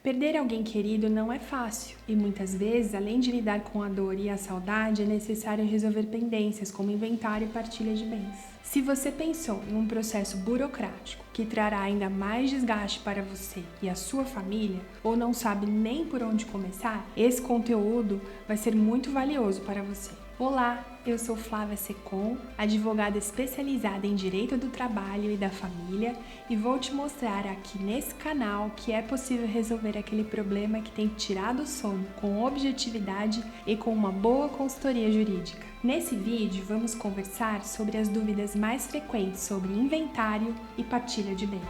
Perder alguém querido não é fácil e muitas vezes, além de lidar com a dor e a saudade, é necessário resolver pendências como inventário e partilha de bens. Se você pensou em um processo burocrático que trará ainda mais desgaste para você e a sua família, ou não sabe nem por onde começar, esse conteúdo vai ser muito valioso para você. Olá, eu sou Flávia Secom, advogada especializada em Direito do Trabalho e da Família e vou te mostrar aqui nesse canal que é possível resolver aquele problema que tem tirado o sono com objetividade e com uma boa consultoria jurídica. Nesse vídeo vamos conversar sobre as dúvidas mais frequentes sobre inventário e partilha de bens.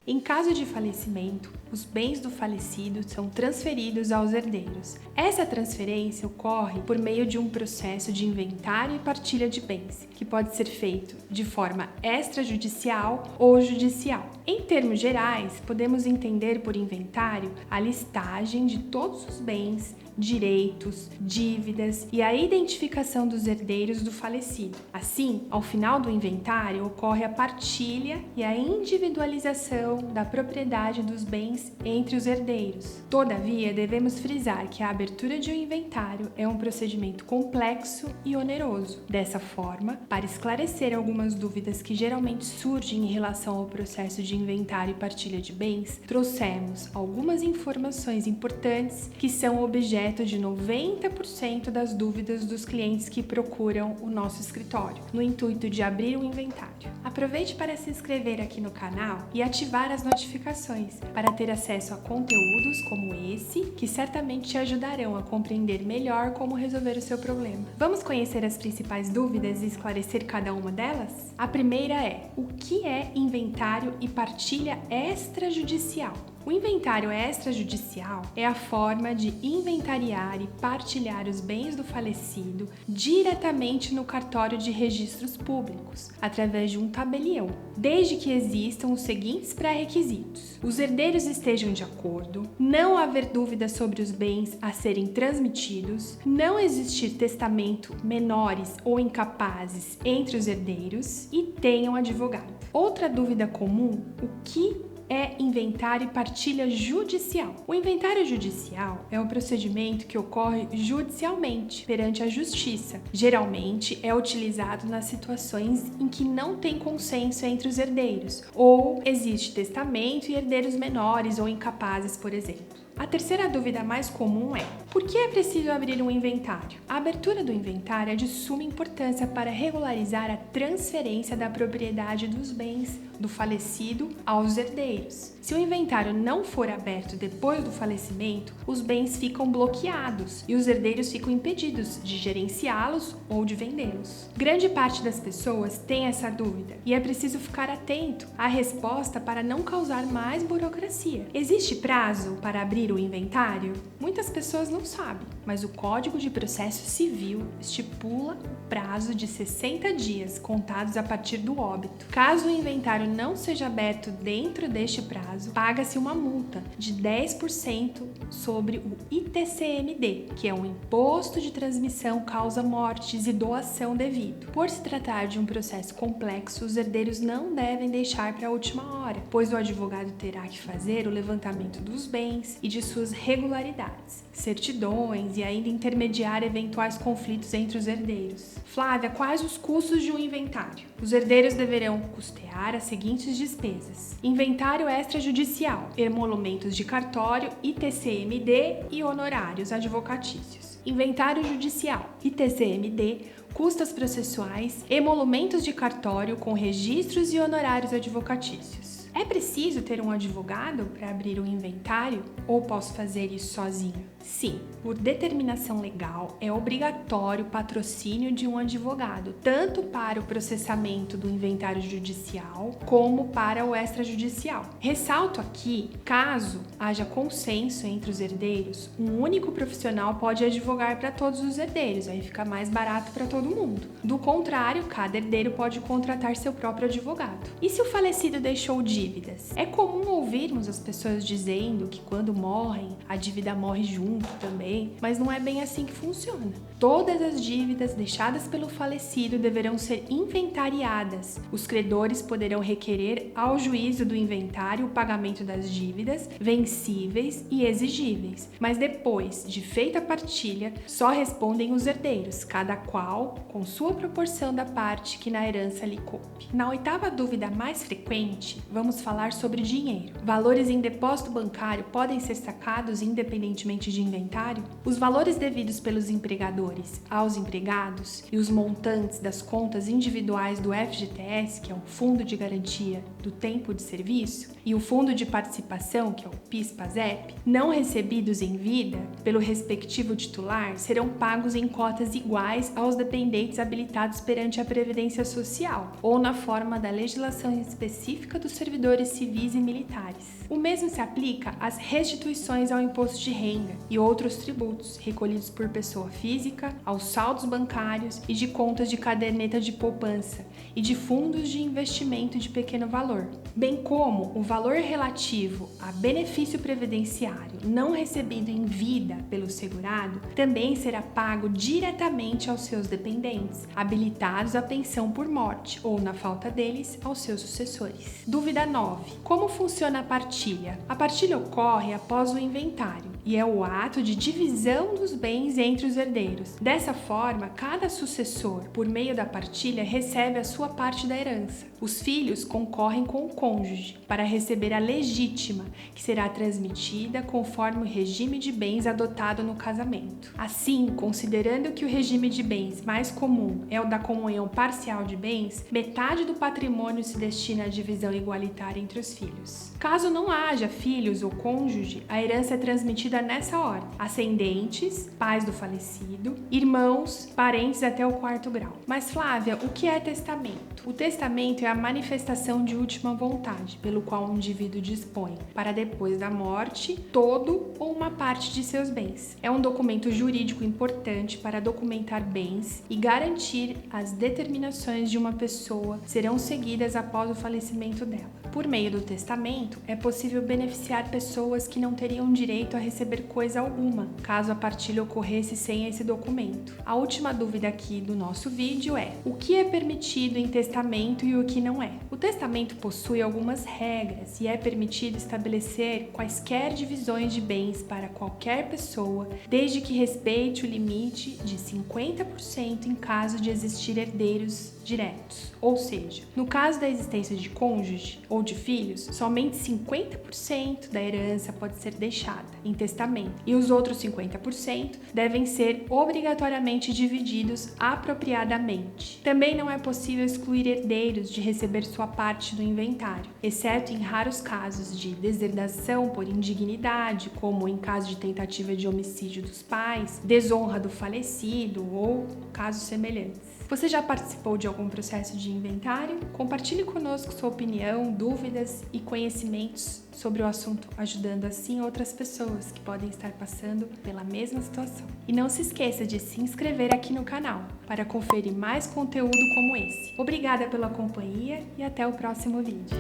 Em caso de falecimento, os bens do falecido são transferidos aos herdeiros. Essa transferência ocorre por meio de um processo de inventário e partilha de bens, que pode ser feito de forma extrajudicial ou judicial. Em termos gerais, podemos entender por inventário a listagem de todos os bens, direitos, dívidas e a identificação dos herdeiros do falecido. Assim, ao final do inventário, ocorre a partilha e a individualização da propriedade dos bens entre os herdeiros. Todavia, devemos frisar que a abertura de um inventário é um procedimento complexo e oneroso. Dessa forma, para esclarecer algumas dúvidas que geralmente surgem em relação ao processo de inventário e partilha de bens, trouxemos algumas informações importantes que são objeto de 90% das dúvidas dos clientes que procuram o nosso escritório, no intuito de abrir um inventário. Aproveite para se inscrever aqui no canal e ativar as notificações para ter acesso a conteúdos como esse, que certamente te ajudarão a compreender melhor como resolver o seu problema. Vamos conhecer as principais dúvidas e esclarecer cada uma delas? A primeira é: o que é inventário e partilha extrajudicial? O inventário extrajudicial é a forma de inventariar e partilhar os bens do falecido diretamente no cartório de registros públicos, através de um tabelião, desde que existam os seguintes pré-requisitos: os herdeiros estejam de acordo, não haver dúvida sobre os bens a serem transmitidos, não existir testamento menores ou incapazes entre os herdeiros e tenham advogado. Outra dúvida comum: o que é inventário e partilha judicial? O inventário judicial é um procedimento que ocorre judicialmente perante a justiça. Geralmente é utilizado nas situações em que não tem consenso entre os herdeiros ou existe testamento e herdeiros menores ou incapazes, por exemplo. A terceira dúvida mais comum é: por que é preciso abrir um inventário? A abertura do inventário é de suma importância para regularizar a transferência da propriedade dos bens do falecido aos herdeiros. Se o inventário não for aberto depois do falecimento, os bens ficam bloqueados e os herdeiros ficam impedidos de gerenciá-los ou de vendê-los. Grande parte das pessoas tem essa dúvida e é preciso ficar atento à resposta para não causar mais burocracia. Existe prazo para abrir o inventário? Muitas pessoas não sabem, mas o Código de Processo Civil estipula o prazo de 60 dias contados a partir do óbito. Caso o inventário não seja aberto dentro deste prazo, paga-se uma multa de 10% sobre o ITCMD, que é um Imposto de Transmissão Causa-Mortes e Doação Devido. Por se tratar de um processo complexo, os herdeiros não devem deixar para a última hora, pois o advogado terá que fazer o levantamento dos bens e de suas regularidades, certidões e ainda intermediar eventuais conflitos entre os herdeiros. Flávia, quais os custos de um inventário? Os herdeiros deverão custear as seguintes despesas: inventário extrajudicial, emolumentos de cartório, ITCMD e honorários advocatícios. Inventário judicial, ITCMD, custas processuais, emolumentos de cartório com registros e honorários advocatícios. É preciso ter um advogado para abrir um inventário ou posso fazer isso sozinho? Sim, por determinação legal, é obrigatório o patrocínio de um advogado, tanto para o processamento do inventário judicial como para o extrajudicial. Ressalto aqui, caso haja consenso entre os herdeiros, um único profissional pode advogar para todos os herdeiros, aí fica mais barato para todo mundo. Do contrário, cada herdeiro pode contratar seu próprio advogado. E se o falecido deixou dívidas? É comum ouvirmos as pessoas dizendo que quando morrem, a dívida morre junto também, mas não é bem assim que funciona. Todas as dívidas deixadas pelo falecido deverão ser inventariadas. Os credores poderão requerer ao juízo do inventário o pagamento das dívidas vencíveis e exigíveis, mas depois de feita a partilha, só respondem os herdeiros, cada qual com sua proporção da parte que na herança lhe coube. Na oitava dúvida mais frequente, vamos falar sobre dinheiro. Valores em depósito bancário podem ser sacados independentemente de inventário? Os valores devidos pelos empregadores aos empregados e os montantes das contas individuais do FGTS, que é o Fundo de Garantia do Tempo de Serviço, e o Fundo de Participação, que é o PIS/PASEP, não recebidos em vida pelo respectivo titular, serão pagos em cotas iguais aos dependentes habilitados perante a Previdência Social ou na forma da legislação específica dos servidores civis e militares. O mesmo se aplica às restituições ao imposto de renda e outros tributos recolhidos por pessoa física, aos saldos bancários e de contas de caderneta de poupança e de fundos de investimento de pequeno valor, bem como o valor relativo a benefício previdenciário não recebido em vida pelo segurado também será pago diretamente aos seus dependentes, habilitados à pensão por morte ou, na falta deles, aos seus sucessores. Dúvida 9. Como funciona a partilha? A partilha ocorre após o inventário e é o ato de divisão dos bens entre os herdeiros. Dessa forma, cada sucessor, por meio da partilha, recebe a sua parte da herança. Os filhos concorrem com o cônjuge para receber a legítima, que será transmitida conforme o regime de bens adotado no casamento. Assim, considerando que o regime de bens mais comum é o da comunhão parcial de bens, metade do patrimônio se destina à divisão igualitária entre os filhos. Caso não haja filhos ou cônjuge, a herança é transmitida nessa ordem: ascendentes, pais do falecido, irmãos, parentes até o 4º grau. Mas Flávia, o que é testamento? O testamento é a manifestação de última vontade, pelo qual um indivíduo dispõe, para depois da morte, todo ou uma parte de seus bens. É um documento jurídico importante para documentar bens e garantir as determinações de uma pessoa serão seguidas após o falecimento dela. Por meio do testamento, é possível beneficiar pessoas que não teriam direito a receber coisa alguma, caso a partilha ocorresse sem esse documento. A última dúvida aqui do nosso vídeo é: o que é permitido em testamento e o que não é? O testamento possui algumas regras e é permitido estabelecer quaisquer divisões de bens para qualquer pessoa, desde que respeite o limite de 50% em caso de existir herdeiros diretos. Ou seja, no caso da existência de cônjuge ou de filhos, somente 50% da herança pode ser deixada em testamento e os outros 50% devem ser obrigatoriamente divididos apropriadamente. Também não é possível excluir herdeiros de receber sua parte do inventário, exceto em raros casos de deserdação por indignidade, como em caso de tentativa de homicídio dos pais, desonra do falecido ou casos semelhantes. Você já participou de algum processo de inventário? Compartilhe conosco sua opinião, dúvidas e conhecimentos sobre o assunto, ajudando assim outras pessoas que podem estar passando pela mesma situação. E não se esqueça de se inscrever aqui no canal para conferir mais conteúdo como esse. Obrigada pela companhia e até o próximo vídeo.